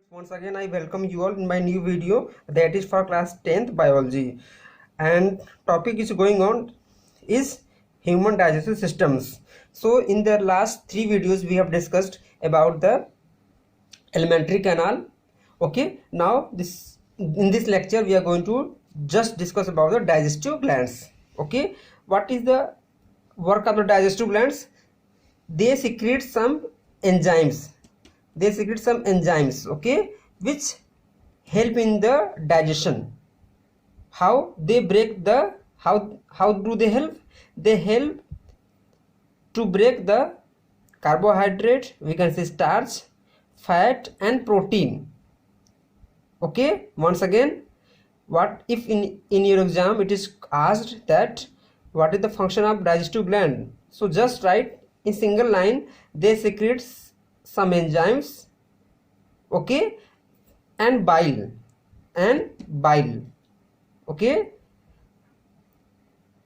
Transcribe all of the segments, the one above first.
Once again, I welcome you all in my new video that is for class 10th biology, and topic is going on is human digestive systems. So in the last three videos we have discussed about the alimentary canal. Okay, now this in this lecture we are going to just discuss about the digestive glands. Okay, what is the work of the digestive glands? They secrete some enzymes. Okay, which help in the digestion. How they break the how do they help? They help to break the carbohydrate, we can say starch, fat and protein. Okay, once again, what if in your exam it is asked that what is the function of digestive gland? So just write in single line, they secrete some enzymes, okay, and bile, okay,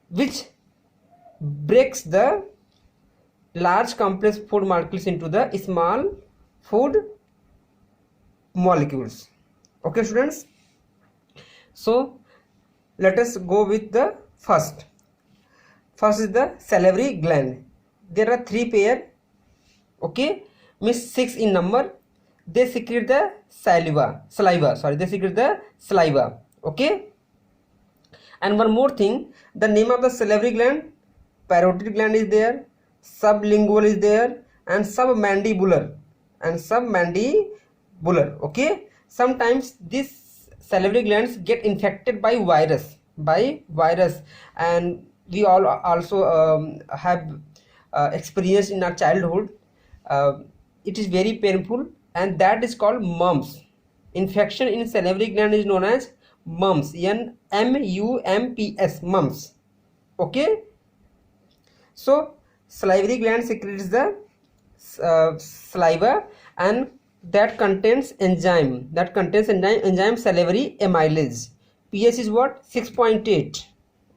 which breaks the large complex food molecules into the small food molecules. Okay students, so let us go with the first is the salivary gland. There are three pair, okay, means 6 in number. They secrete the saliva, okay. And one more thing, the name of the salivary gland, parotid gland is there, sublingual is there, and submandibular, okay. Sometimes these salivary glands get infected by virus, and we all also have experienced in our childhood. It is very painful, and that is called mumps. Infection in salivary gland is known as mumps, mumps, mumps, okay. So salivary gland secretes the saliva, and that contains enzyme salivary amylase. pH is what? 6.8.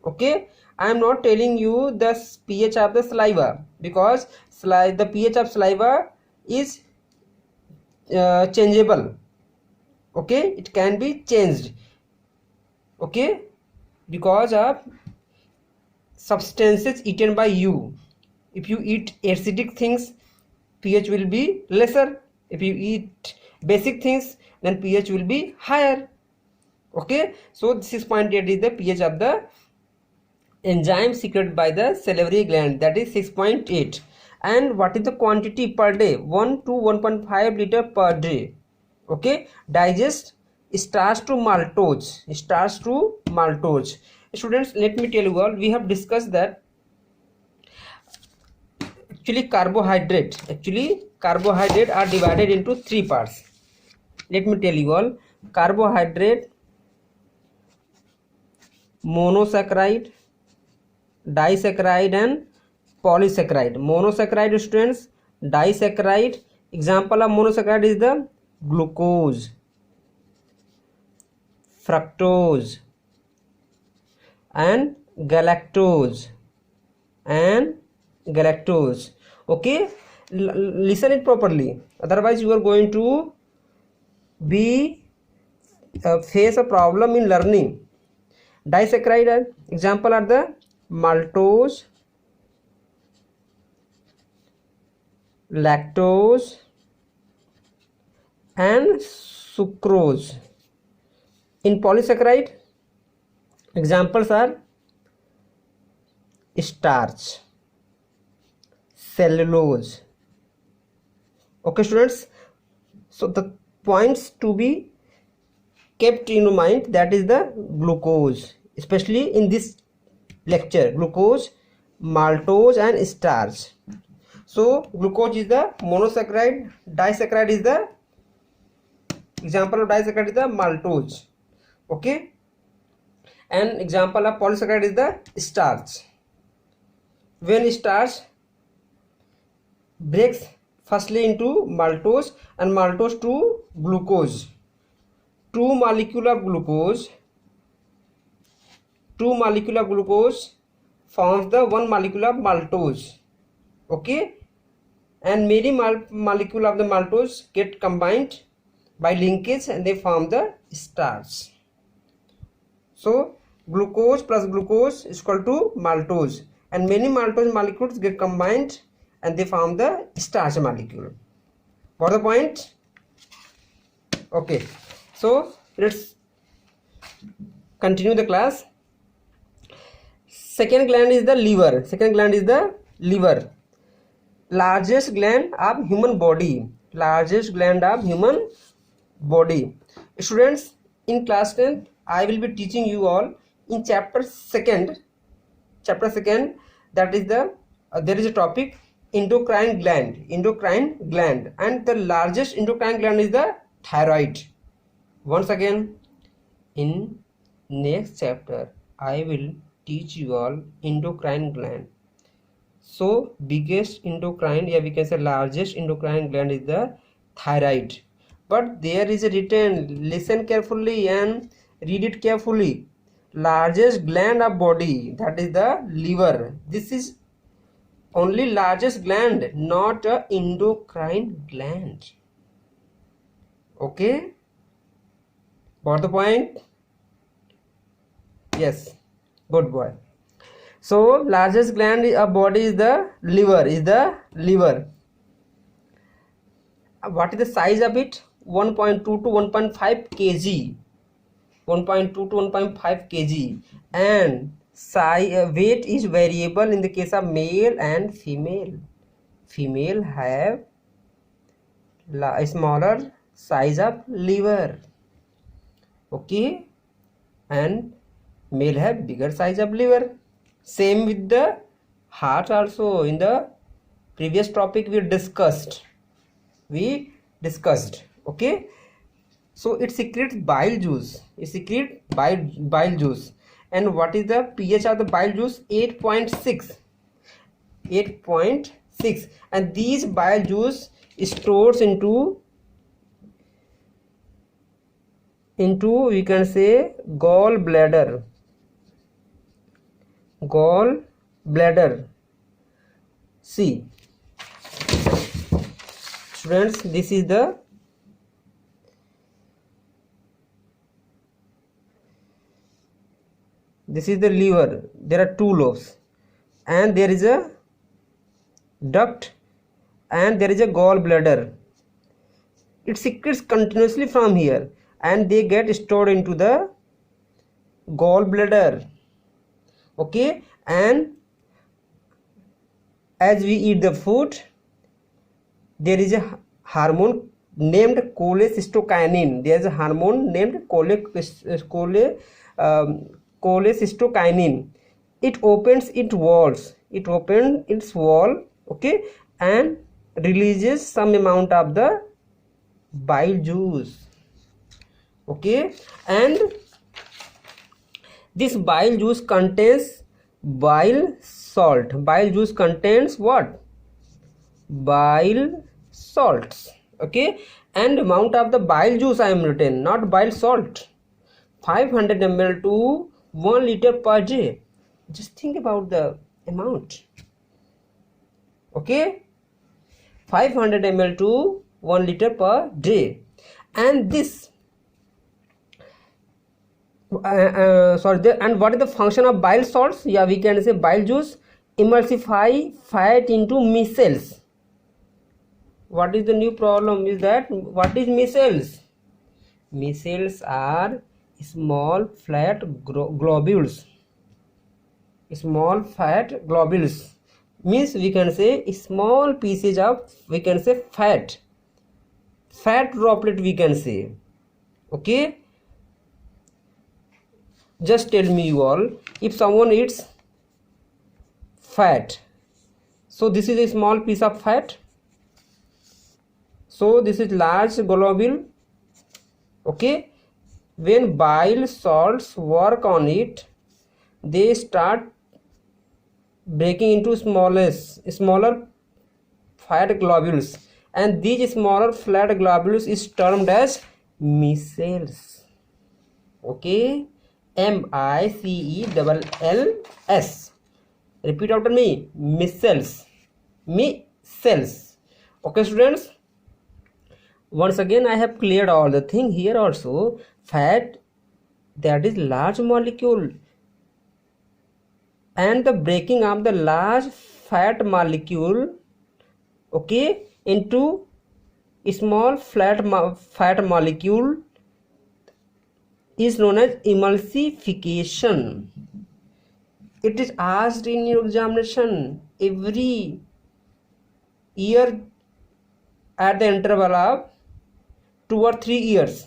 okay. I am not telling you the pH of the saliva, because the pH of saliva is changeable, okay. It can be changed, okay, because of substances eaten by you. If you eat acidic things, pH will be lesser. If you eat basic things, then pH will be higher, okay. So 6.8 is the pH of the enzyme secreted by the salivary gland, that is 6.8. And what is the quantity per day? 1 to 1.5 liter per day, okay. Digest starch to maltose, students. Let me tell you all, we have discussed that actually carbohydrate are divided into three parts. Let me tell you all, carbohydrate, monosaccharide, disaccharide and polysaccharide. Monosaccharide, students, disaccharide. Example of monosaccharide is the glucose, fructose and galactose, okay. Listen it properly, otherwise you are going to be face a problem in learning. Disaccharide example are the maltose, lactose and sucrose. In polysaccharide, examples are starch, cellulose, okay students. So the points to be kept in mind, that is the glucose, especially in this lecture, glucose, maltose and starch. So glucose is the monosaccharide, disaccharide is the example of disaccharide is the maltose, okay. And example of polysaccharide is the starch. When starch breaks firstly into maltose and maltose to glucose, two molecule of glucose forms the one molecule of maltose, okay. And many molecule of the maltose get combined by linkage and they form the starch. So glucose plus glucose is equal to maltose, and many maltose molecules get combined and they form the starch molecule. What the point? Okay, so let's continue the class. Second gland is the liver. Second gland is the liver, largest gland of human body. Largest gland of human body. Students, in class 10 I will be teaching you all in chapter second, that is the there is a topic endocrine gland, and the largest endocrine gland is the thyroid. Once again, in next chapter I will teach you all endocrine gland. So biggest endocrine, yeah, we can say largest endocrine gland is the thyroid, but there is a written, listen carefully and read it carefully, largest gland of body, that is the liver. This is only largest gland, not a endocrine gland. Okay, got the point? Yes, good boy. So largest gland of body is the liver. What is the size of it? 1.2 to 1.5 kg. 1.2 to 1.5 kg, and weight is variable in the case of male and female. Female have smaller size of liver, okay, and male have bigger size of liver. Same with the heart also. In the previous topic we discussed, okay. So it secretes bile juice. It secretes bile juice. And what is the pH of the bile juice? 8.6. 8.6. And these bile juice stores into we can say gallbladder. See, students, this is the liver. There are two lobes, and there is a duct, and there is a gallbladder. It secretes continuously from here, and they get stored into the gallbladder, okay. And as we eat the food, there is a hormone named cholecystokinin. There is a hormone named cholecystokinin. It opens its walls. Okay, and releases some amount of the bile juice, okay. And this bile juice contains bile salt. Bile juice contains what? Bile salts, okay. And amount of the bile juice I am written, not bile salt. 500 ml to 1 liter per day. Just think about the amount, okay. 500 ml to 1 liter per day. And this and what is the function of bile salts? Yeah, we can say bile juice emulsify fat into micelles. What is the new problem is that, what is micelles? Micelles are small fat globules. Small fat globules means we can say small pieces of, we can say fat droplet, we can say, okay. Just tell me you all, if someone eats fat, so this is a small piece of fat, so this is large globule, okay. When bile salts work on it, they start breaking into smaller fat globules, and these smaller fat globules is termed as micelles, okay. MICELLS. Repeat after me, micelles. Okay students, once again I have cleared all the thing here. Also fat, that is large molecule, and the breaking of the large fat molecule, okay, into small fat molecule is known as emulsification. It is asked in your examination every year at the interval of 2 or 3 years.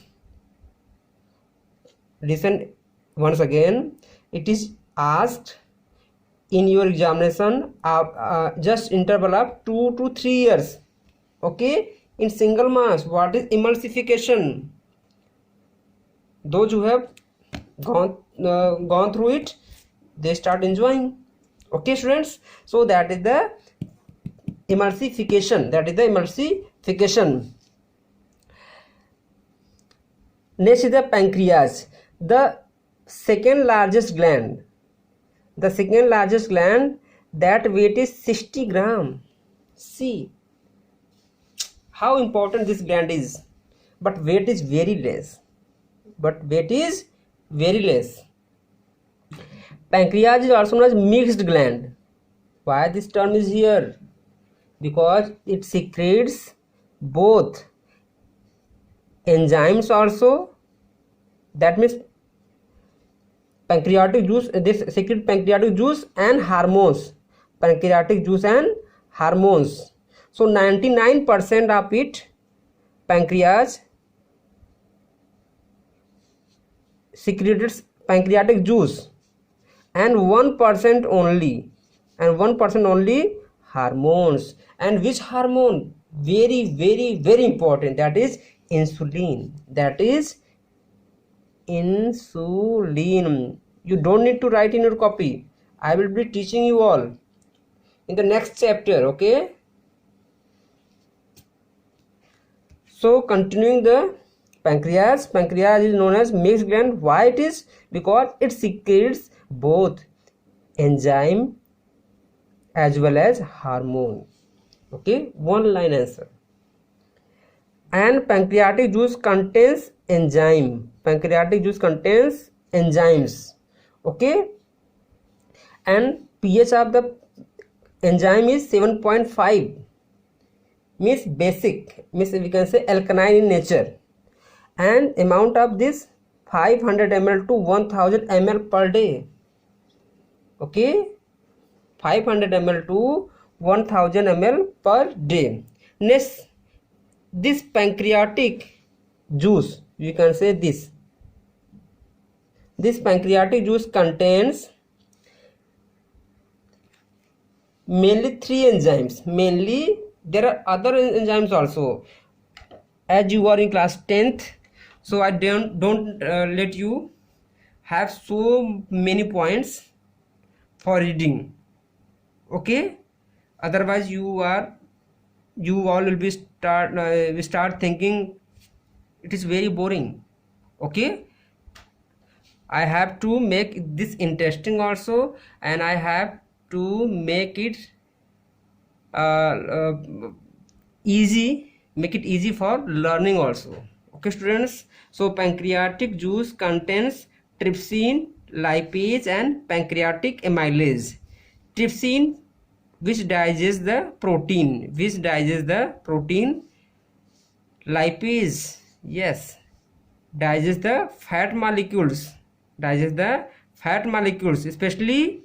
Listen once again, it is asked in your examination just interval of 2 to 3 years, okay, in single mass. What is emulsification? Those who have gone through it, they start enjoying. Okay students, so that is the emulsification. Next is the pancreas, the second largest gland. That weight is 60 gram. See how important this gland is, but weight is very less. Pancreas is also known as mixed gland. Why this term is here? Because it secretes both enzymes also, that means pancreatic juice, this secrete pancreatic juice and hormones, so 99% of it pancreas secretes pancreatic juice, and 1% only hormones. And which hormone? Very important, that is insulin. You don't need to write in your copy. I will be teaching you all in the next chapter, okay? So continuing the pancreas is known as mixed gland. Why it is? Because it secretes both enzyme as well as hormone. Okay, one line answer. And pancreatic juice contains enzymes. Okay, and pH of the enzyme is 7.5, means basic, means we can say alkaline in nature, and amount of this 500 ml to 1000 ml per day. Okay, 500 ml to 1000 ml per day. Next, this pancreatic juice, you can say this pancreatic juice contains mainly 3 enzymes. Mainly there are other enzymes also, as you are in class 10th, so I don't let you have so many points for reading, okay? Otherwise you all will be start thinking it is very boring, okay? I have to make this interesting also, and I have to make it easy for learning also. Okay students, so pancreatic juice contains trypsin, lipase and pancreatic amylase. Trypsin, which digests the protein. Lipase, yes, digests the fat molecules, especially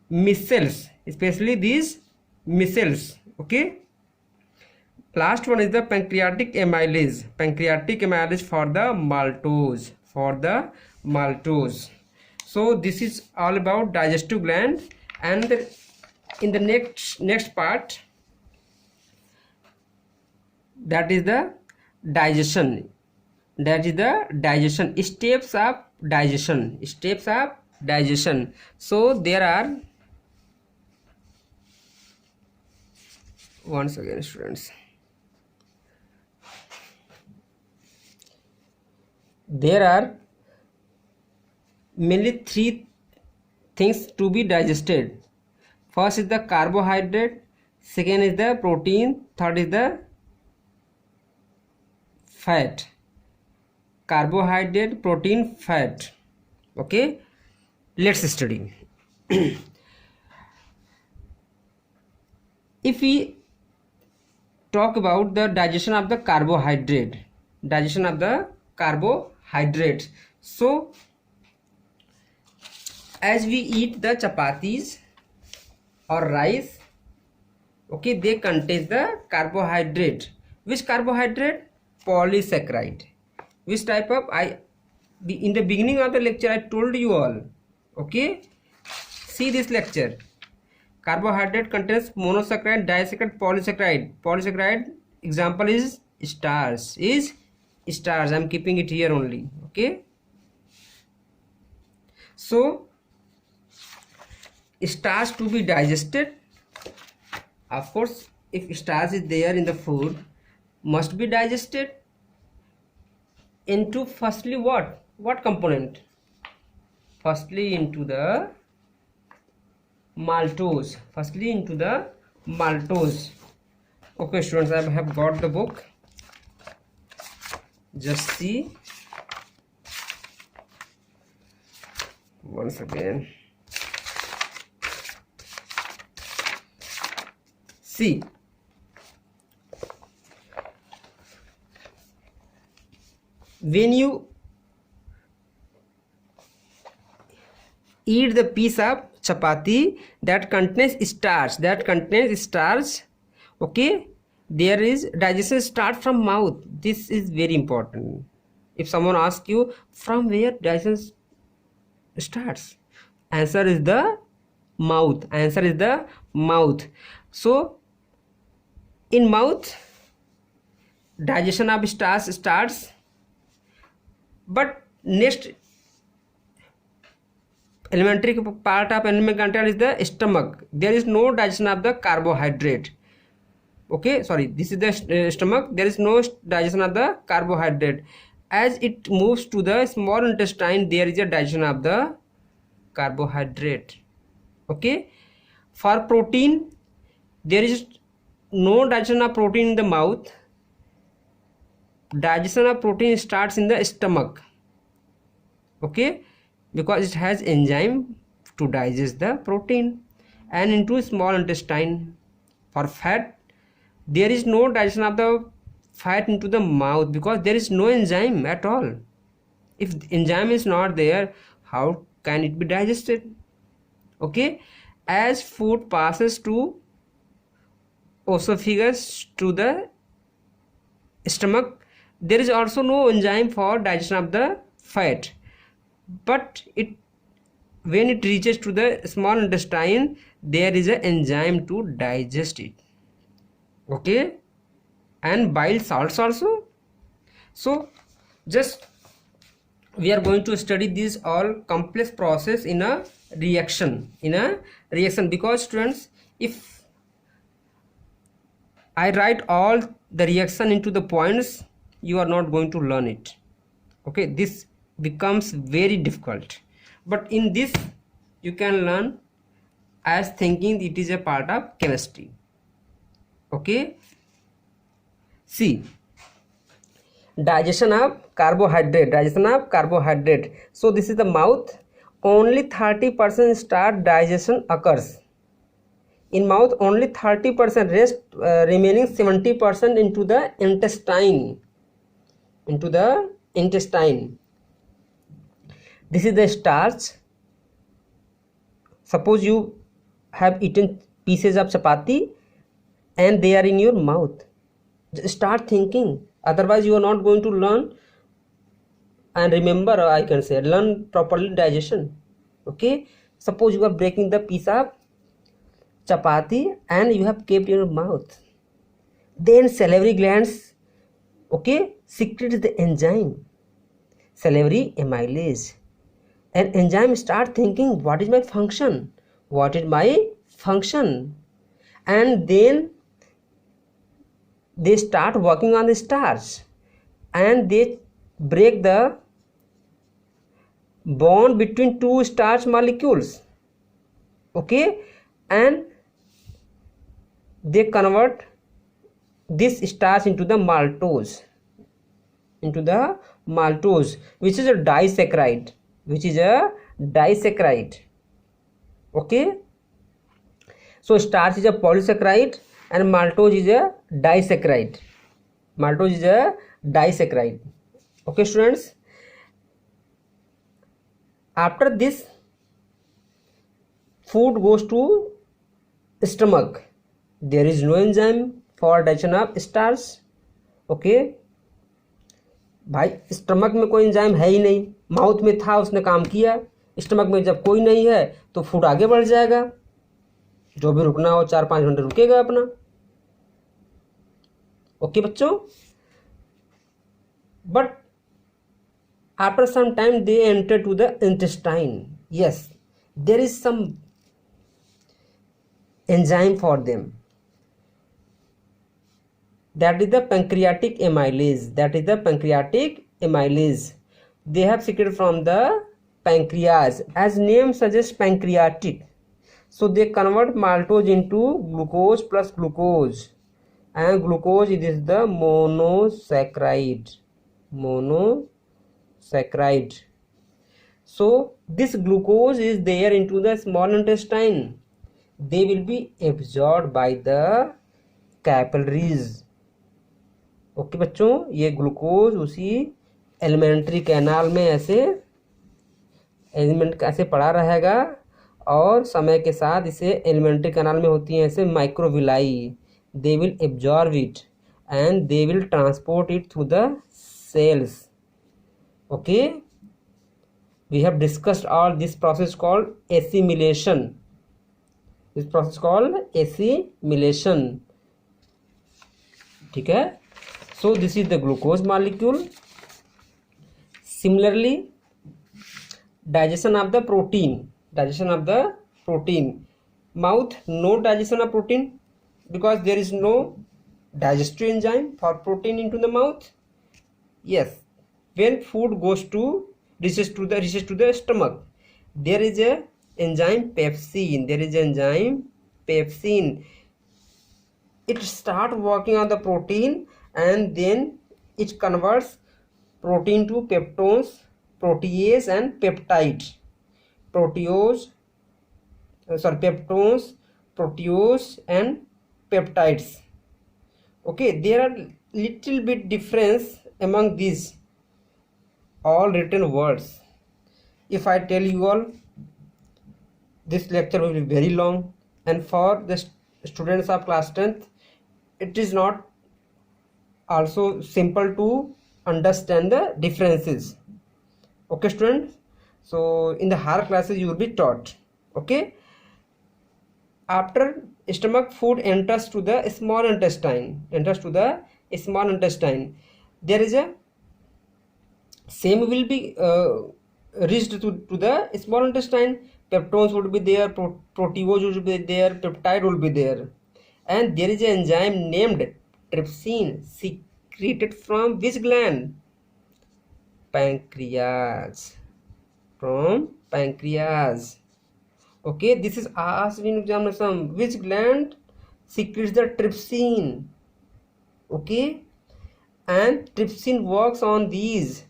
these micelles. Okay, last one is the pancreatic amylase. For the maltose. So this is all about digestive gland. And in the next part, that is the digestion. Steps of digestion. So there are, once again students, there are mainly 3 things to be digested. First is the carbohydrate, second is the protein, third is the fat, carbohydrate, protein, fat. Okay, let's study. If we talk about the digestion of the carbohydrate, so as we eat the chapatis or rice, okay, they contain the carbohydrate. Which carbohydrate? Polysaccharide. Which type of? In the beginning of the lecture I told you all. Okay, see this lecture. Carbohydrate contains monosaccharide, disaccharide, polysaccharide. Polysaccharide example is starch. I am keeping it here only. Okay, so starch to be digested, of course, if starch is there in the food, must be digested into firstly what component? Firstly into the maltose. Okay students, I have got the book, just see once again. See, when you eat the piece of chapati that contains starch, okay, there is digestion start from mouth. This is very important. If someone asks you from where digestion starts, answer is the mouth. So in mouth digestion of starch starts, but next elementary part of animal content is the stomach. There is no digestion of the carbohydrate. Okay, sorry, this is the stomach. There is no digestion of the carbohydrate. As it moves to the small intestine, there is a digestion of the carbohydrate. Okay, for protein, there is no digestion of protein in the mouth. Digestion of protein starts in the stomach. Okay, because it has enzyme to digest the protein, and into small intestine. For fat, there is no digestion of the fat into the mouth because there is no enzyme at all. If enzyme is not there, how can it be digested? Okay, as food passes to esophagus to the stomach, there is also no enzyme for digestion of the fat, but when it reaches to the small intestine, there is an enzyme to digest it. Okay, and bile salts also. So just we are going to study this all complex process in a reaction, because students, if I write all the reaction into the points, you are not going to learn it. Okay, this becomes very difficult, but in this you can learn as thinking it is a part of chemistry. Okay, see, digestion of carbohydrate. So this is the mouth. Only 30% starch digestion occurs in mouth, only 30%, rest remaining 70% into the intestine. This is the starch. Suppose you have eaten pieces of chapati and they are in your mouth. Start thinking, otherwise you are not going to learn and remember, I can say learn properly digestion. Okay, suppose you are breaking the piece of chapati and you have kept in your mouth, then salivary glands, okay, secretes the enzyme, salivary amylase, and enzyme start thinking what is my function, and then they start working on the starch and they break the bond between two starch molecules. Okay, and they convert this starch into the maltose. into the maltose, which is a disaccharide, okay. So starch is a polysaccharide and maltose is a disaccharide. Okay students, after this food goes to stomach, there is no enzyme for digestion of starch, okay. भाई stomach में कोई enzyme है ही नहीं, mouth में था उसने काम किया, स्टमक में जब कोई नहीं है तो फूड आगे बढ़ जाएगा, जो भी रुकना हो 4-5 घंटे रुकेगा अपना, ओके बच्चों. But after some time they enter to the intestine. Yes, there is some enzyme for them, that is the pancreatic amylase. They have secreted from the pancreas, as name suggests, pancreatic. So they convert maltose into glucose plus glucose, and glucose it is the monosaccharide. So this glucose is there into the small intestine. They will be absorbed by the capillaries. Okay बच्चों, ये glucose उसी alimentary canal में ऐसे पड़ा रहेगा, और समय के साथ इसे एलिमेंट्री कैनाल में होती हैं ऐसे microvilli. They will absorb it and they will transport it through the cells. Okay, we have discussed all this process called assimilation. ठीक है. So this is the glucose molecule. Similarly, digestion of the protein. Mouth, no digestion of protein because there is no digestive enzyme for protein into the mouth. Yes, when food reaches to the stomach, there is a enzyme pepsin. It start working on the protein, and then it converts protein to peptones, protease and peptide. Peptones, proteose and peptides. Okay, there are little bit difference among these all written words. If I tell you all, this lecture will be very long, and for the students of class 10th, it is not also simple to understand the differences. Okay students, so in the higher classes you will be taught. Okay, after stomach, food enters to the small intestine. There is a same will be reached to the small intestine. Peptones would be there, proteose would be there, peptide will be there, and there is an enzyme named trypsin, secreted from which gland? Pancreas. Okay, this is asked in examination. Which gland secretes the trypsin? Okay, and trypsin works on these,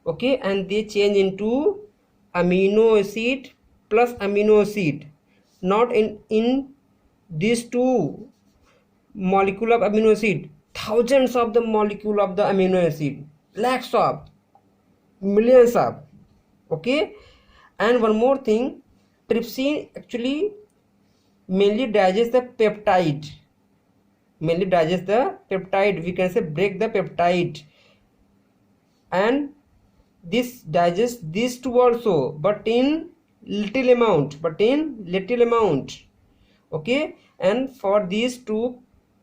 okay, and they change into amino acid plus amino acid. Not in these two molecule of amino acid, thousands of the molecule of the amino acid, lakhs of, millions of. Okay, and one more thing, trypsin actually mainly digests the peptide. We can say break the peptide, and this digests these two also, but in little amount. Okay, and for these two,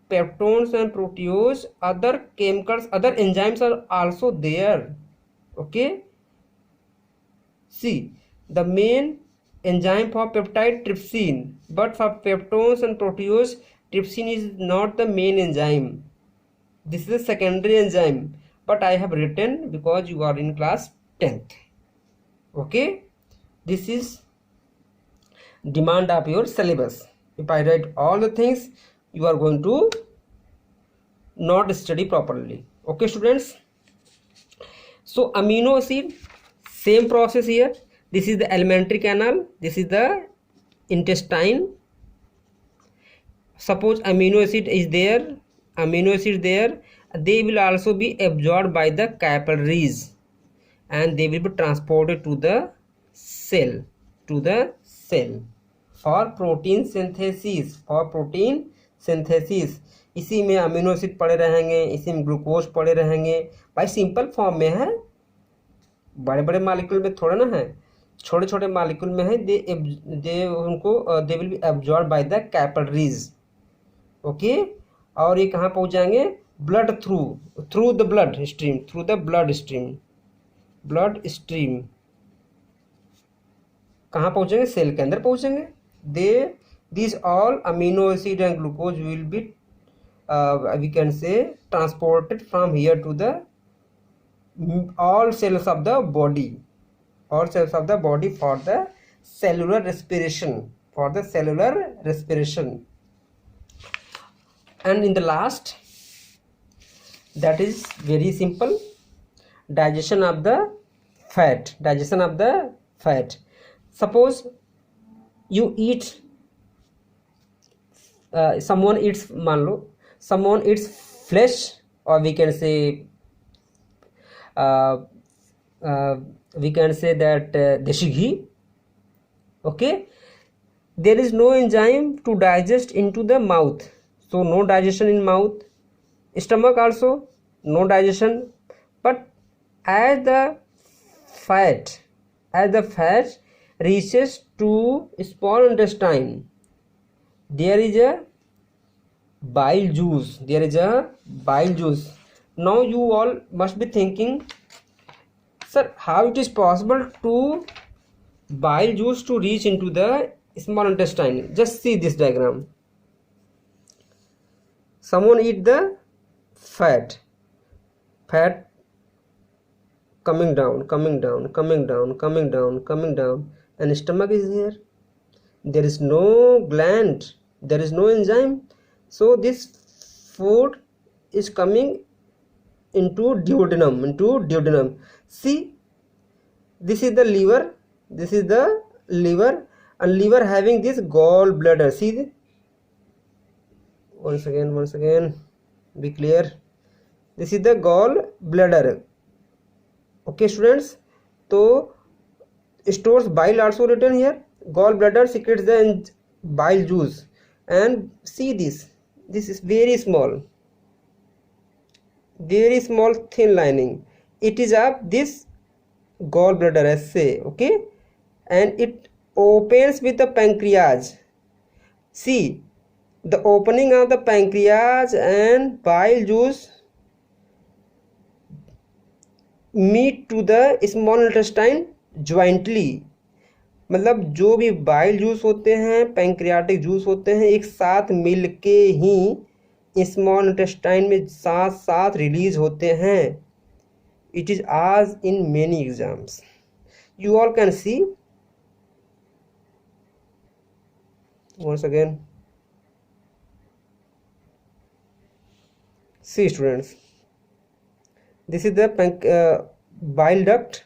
peptones and proteose, other chemicals, other enzymes are also there. Okay, see, the main enzyme for peptide, trypsin, but for peptones and proteose, trypsin is not the main enzyme. This is a secondary enzyme, but I have written because you are in class 10th. Okay, this is demand of your syllabus. If I write all the things, you are going to not study properly. Okay students, So amino acid, same process here. This is the alimentary canal, this is the intestine. Suppose amino acid is there, they will also be absorbed by the capillaries and they will be transported to the cell, for protein synthesis. इसी में amino acid पड़े रहेंगे, इसी में glucose पड़े रहेंगे। भाई simple form में है, बड़े बड़े मालिक्यूल में थोड़ा ना है, छोटे छोटे मालिक्यूल में है। They will be absorb by the capillaries. Okay, और ये कहाँ पहुँच जाएंगे? Blood through the blood stream कहाँ पहुँचेंगे? सेल के अंदर पहुँचेंगे। This all amino acid and glucose will be we can say transported from here to the all cells of the body for the cellular respiration, and in the last, that is very simple, digestion of the fat. Suppose you eat, someone eats, मान लो someone eats flesh, or we can say that deshi ghee. Okay, there is no enzyme to digest into the mouth, so no digestion in mouth. Stomach also no digestion, but as the fat reaches to small intestine, there is a bile juice. Now you all must be thinking, sir, how it is possible to bile juice to reach into the small intestine? Just see this diagram. Someone eat the fat coming down, and stomach is here. There is no gland, there is no enzyme, so this food is coming into duodenum. See, this is the liver, and liver having this gallbladder. See, once again, be clear. This is the gallbladder. Okay, students. So stores bile also written here. Gallbladder secretes the bile juice, and see this is very small thin lining. It is of this gallbladder essay. Okay, and it opens with the pancreas. See, the opening of the pancreas and bile juice meet to the small intestine jointly. मतलब जो भी bile juice होते हैं, pancreatic juice होते हैं, एक साथ मिलके ही स्मॉल इंटेस्टाइन में साथ रिलीज होते हैं. It is as in many exams. You all can see once again. See students, this is the bile duct,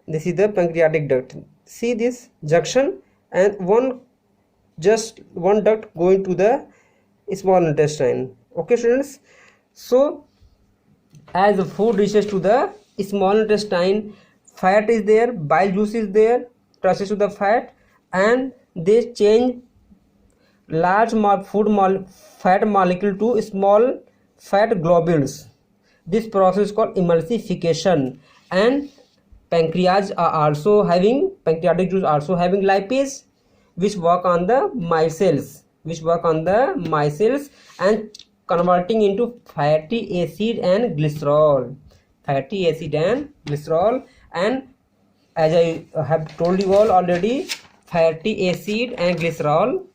this is the pancreatic duct. See this junction, and one duct going to the small intestine. Okay students, so as the food reaches to the small intestine, fat is there, bile juice is there, touches to the fat, and they change large fat molecule to small fat globules. This process is called emulsification. And pancreatic juice also having lipase, which work on the micelles, and converting into fatty acid and glycerol. And as I have told you all already, fatty acid and glycerol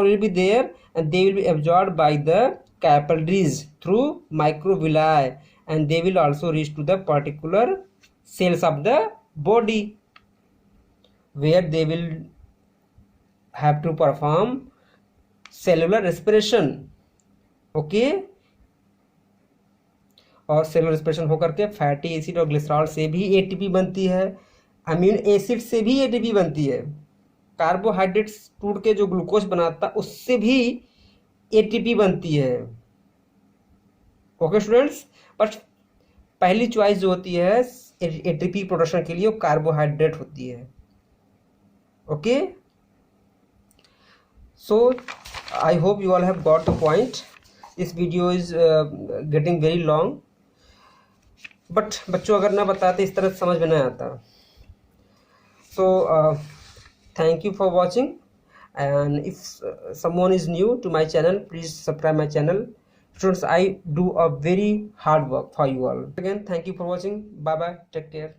will be there, and they will be absorbed by the capillaries through microvilli, and they will also reach to the particular cells of the body, where they will have to perform cellular respiration. Okay, और cellular respiration होकर के fatty acid और glycerol से भी ATP बनती है, amino acid से भी एटीपी बनती है, कार्बोहाइड्रेट्स टूट के जो ग्लूकोज बनाता है उससे भी एटीपी बनती है। ओके स्टूडेंट्स, बट पहली चॉइस जो होती है एटीपी प्रोडक्शन के लिए वो कार्बोहाइड्रेट होती है। Okay, so I hope you all have got the point. This video is getting very long, but बच्चों अगर ना बताते इस तरह समझ में नहीं आता। सो thank you for watching, and if someone is new to my channel, please subscribe my channel. Students, I do a very hard work for you all. Again, thank you for watching. Bye bye, take care.